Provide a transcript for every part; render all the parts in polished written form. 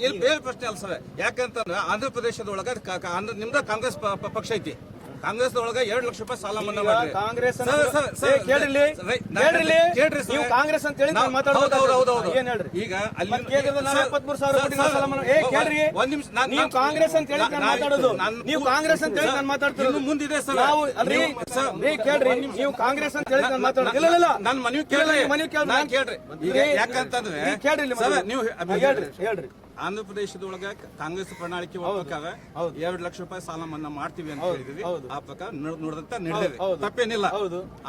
ಇಲ್ಲಿ ಪ್ರಶ್ನೆ ಅಲ್ಲ ಸರ್. ಯಾಕಂತಂದ್ರೆ ಆಂಧ್ರ ಪ್ರದೇಶದೊಳಗ ನಿಮ್ದ ಕಾಂಗ್ರೆಸ್ ಪಕ್ಷ ಐತಿ. ಕಾಂಗ್ರೆಸ್ ಒಳಗ 2 ಲಕ್ಷ ರೂಪಾಯಿ ಸಾಲ ಮನ್ನಾ ಮಾಡಿ ಕಾಂಗ್ರೆಸ್ ಕಾಂಗ್ರೆಸ್ ಅಂತ ಹೇಳಿ ಏನ್ ಹೇಳ್ರಿ ಈಗ ಅಲ್ಲಿ 73,000 ಕೋಟಿ ಸಾಲ ಮನ್ನಾ ಒಂದ್ ನಿಮಿಷ ನೀವು ಕಾಂಗ್ರೆಸ್ ಅಂತ ಹೇಳಿ ನಾನು ಮಾತಾಡೋದು ನೀವು ಕಾಂಗ್ರೆಸ್ ಅಂತ ಹೇಳಿ ನಾನು ಮಾತಾಡ್ತಿರೋದು ಮುಂದಿದೆ ಸರ್. ನಾವು ಕೇಳ್ರಿ ನೀವು ಕಾಂಗ್ರೆಸ್ ಅಂತ ಹೇಳಿ ನಾನು ಮಾತಾಡೋದು ಇಲ್ಲ ನನ್ನ ಮನವಿ ಕೇಳ್ರಿ ಈಗ ಯಾಕಂತಂದ್ರೆ ಕೇಳ್ರಿ ನೀವು ಹೇಳ್ರಿ ಆಂಧ್ರ ಪ್ರದೇಶದೊಳಗ ಕಾಂಗ್ರೆಸ್ ಪ್ರಣಾಳಿಕೆ ಹೋಗ್ಬೇಕಾದ್ರೆ 2 ಲಕ್ಷ ರೂಪಾಯಿ ಸಾಲ ಮನ್ನಾ ಮಾಡ್ತೀವಿ ಅಂತ ಹೇಳಿದ್ವಿ. ಆ ಪ್ರಕಾರ ನೋಡಿದಂತ ನಡೆದಿದೆ, ತಪ್ಪೇನಿಲ್ಲ.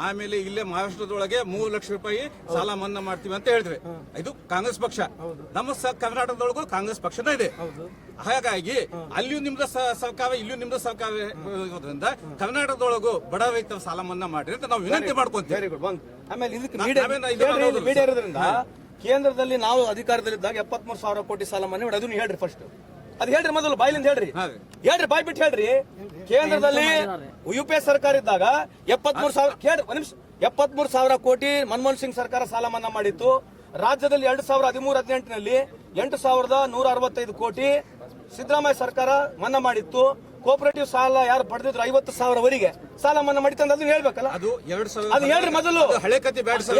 ಆಮೇಲೆ ಇಲ್ಲೇ ಮಹಾರಾಷ್ಟ್ರದೊಳಗೆ 3 ಲಕ್ಷ ರೂಪಾಯಿ ಸಾಲ ಮನ್ನಾ ಮಾಡ್ತೀವಿ ಅಂತ ಹೇಳಿದ್ವಿ. ಇದು ಕಾಂಗ್ರೆಸ್ ಪಕ್ಷ. ನಮ್ಮ ಕರ್ನಾಟಕದೊಳಗೂ ಕಾಂಗ್ರೆಸ್ ಪಕ್ಷನೇ ಇದೆ. ಹಾಗಾಗಿ ಅಲ್ಲಿಯೂ ನಿಮ್ದ ಸರ್ಕಾರ ಇಲ್ಲಿಯೂ ನಿಮ್ದ ಸರ್ಕಾರ ಇರೋದ್ರಿಂದ ಕರ್ನಾಟಕದೊಳಗೂ ಬಡ ರೈತರ ಸಾಲ ಮನ್ನಾ ಮಾಡ್ರಿ ಅಂತ ನಾವು ವಿನಂತಿ ಮಾಡ್ಕೊಂತೀವಿ. ಕೇಂದ್ರದಲ್ಲಿ ನಾವು ಅಧಿಕಾರದಲ್ಲಿದ್ದಾಗ 73,000 ಕೋಟಿ ಸಾಲ ಮನ್ನಾ ಮಾಡಿ ಅದನ್ನ ಹೇಳ್ರಿ ಫಸ್ಟ್. ಅದ್ ಹೇಳ್ರಿ ಮೊದಲು ಬಾಯ್ಲಿಂದ ಹೇಳ್ರಿ ಬಾಯ್ ಬಿಟ್ಟು ಹೇಳ್ರಿ. ಕೇಂದ್ರದಲ್ಲಿ UPA ಸರ್ಕಾರ ಇದ್ದಾಗ 73,000 ಕೋಟಿ ಮನಮೋಹನ್ ಸಿಂಗ್ ಸರ್ಕಾರ ಸಾಲ ಮನ್ನಾ ಮಾಡಿತ್ತು. ರಾಜ್ಯದಲ್ಲಿ 2013-18ನಲ್ಲಿ 8,165 ಕೋಟಿ ಸಿದ್ದರಾಮಯ್ಯ ಸರ್ಕಾರ ಮನ್ನಾ ಮಾಡಿತ್ತು. ಕೋಪರೇಟಿವ್ ಸಾಲ ಯಾರು ಪಡೆದಿದ್ರು 50,000ವರೆಗೆ ಸಾಲ ಮನ್ನಾ ಮಾಡಿತ್ತು ಅಂತ ಅದನ್ನ ಹೇಳ್ಬೇಕಲ್ಲ. ಅದು ಹೇಳ್ರಿ ಮೊದಲು. ಹಳೆ ಕತ್ತಿ ಬೇಡ ಸರ್.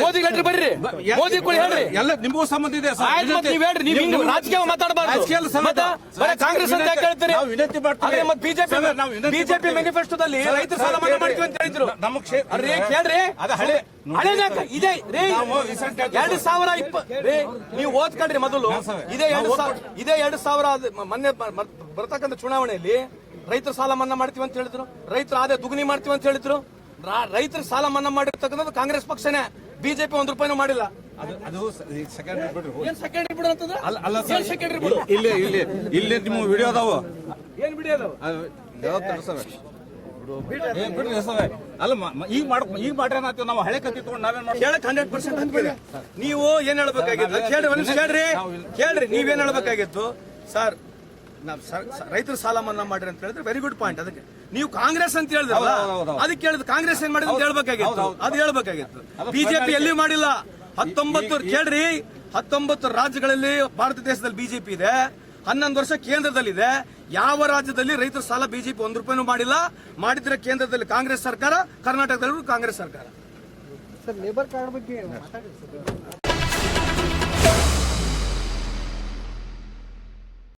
ಮೋದಿ ಲೆಟ್ರ್ ಬರ್ರಿ, ಮೋದಿ ಕೂಡ ಹೇಳ್ರಿ, ಎಲ್ಲ ನಿಮಗೂ ಸಂಬಂಧ ಇದೆ. ನೀವ್ ಹೇಳ್ರಿ, ನೀವು ರಾಜಕೀಯ ಮಾತಾಡಬಾರ್ದು. ಕಾಂಗ್ರೆಸ್ ಅಂತ ಯಾಕೆ ಹೇಳ್ತೀರಿ? ವಿನಂತಿ ಮಾಡ್ತಾರೆ. ಬಿಜೆಪಿ ಮ್ಯಾನಿಫೆಸ್ಟೋದಲ್ಲಿ ರೈತರ ಸಾಲ ಮನ್ನಾ ಮಾಡ್ತೀವಿ ಅಂತ ಹೇಳಿದ್ರು. ನಮ್ಮ ಕೇಳ್ರಿ, ಇದೆ 2020 ನೀವು ಓದ್ಕೊಂಡ್ರಿ ಮೊದಲು. ಇದೇ 2000 ಮೊನ್ನೆ ಬರ್ತಕ್ಕಂಥ ಚುನಾವಣೆಯಲ್ಲಿ ರೈತರ ಸಾಲ ಮನ್ನಾ ಮಾಡ್ತೀವಿ ಅಂತ ಹೇಳಿದ್ರು. ರೈತರ ಆದಾಯ ದುಗುನಿ ಮಾಡ್ತೀವಿ ಅಂತ ಹೇಳಿದ್ರು. ರೈತರ ಸಾಲ ಮನ್ನಾ ಮಾಡಿರ್ತಕ್ಕಂಥದ್ದು ಕಾಂಗ್ರೆಸ್ ಪಕ್ಷನೇ. ಬಿಜೆಪಿ 1 ರೂಪಾಯಿನೂ ಮಾಡಿಲ್ಲ. ಇಲ್ಲಿ ನಿಮ್ಮ ವಿಡಿಯೋ ಅದಾವ. ಏನ್ ವಿಡಿಯೋ ಅದಾವ? ಅಲ್ಲ ಈಗ ಮಾಡ್ರಿ ನಾವು ಹಳೆ ಕತ್ತಿ ತಗೊಂಡು ನಾವೇನ್ ಮಾಡಿ 100% ನೀವು ಏನ್ ಹೇಳ್ಬೇಕಾಗಿತ್ತು ಕೇಳ್ರಿ ನೀವೇನ್ ಹೇಳ್ಬೇಕಾಗಿತ್ತು ಸರ್. ರೈತರ ಸಾಲ ಮನ್ನಾ ಮಾಡ್ರಿ ಅಂತ ಹೇಳಿದ್ರೆ ವೆರಿ ಗುಡ್ ಪಾಯಿಂಟ್. ಅದಕ್ಕೆ ನೀವು ಕಾಂಗ್ರೆಸ್ ಅಂತ ಹೇಳಿದ್ರಲ್ಲ, ಅದಕ್ಕೆ ಹೇಳಿದ್ರು ಕಾಂಗ್ರೆಸ್ ಏನ್ ಮಾಡಿದ್ರೆ ಅಂತ ಹೇಳ್ಬೇಕಾಗಿತ್ತು. ಅದು ಹೇಳ್ಬೇಕಾಗಿತ್ತು. ಬಿಜೆಪಿ ಎಲ್ಲಿ ಮಾಡಿಲ್ಲ. 19 ರಾಜ್ಯಗಳಲ್ಲಿ ಭಾರತ ದೇಶದಲ್ಲಿ ಬಿಜೆಪಿ ಇದೆ. 11 ವರ್ಷ ಕೇಂದ್ರದಲ್ಲಿದೆ. ಯಾವ ರಾಜ್ಯದಲ್ಲಿ ರೈತರ ಸಾಲ ಬಿಜೆಪಿ 1 ರೂಪಾಯಿನೂ ಮಾಡಿಲ್ಲ. ಮಾಡಿದ್ರೆ ಕೇಂದ್ರದಲ್ಲಿ ಕಾಂಗ್ರೆಸ್ ಸರ್ಕಾರ, ಕರ್ನಾಟಕದಲ್ಲೂ ಕಾಂಗ್ರೆಸ್ ಸರ್ಕಾರ. ಸರ್ ಲೇಬರ್ ಕಾರ್ಡ್ ಬಗ್ಗೆ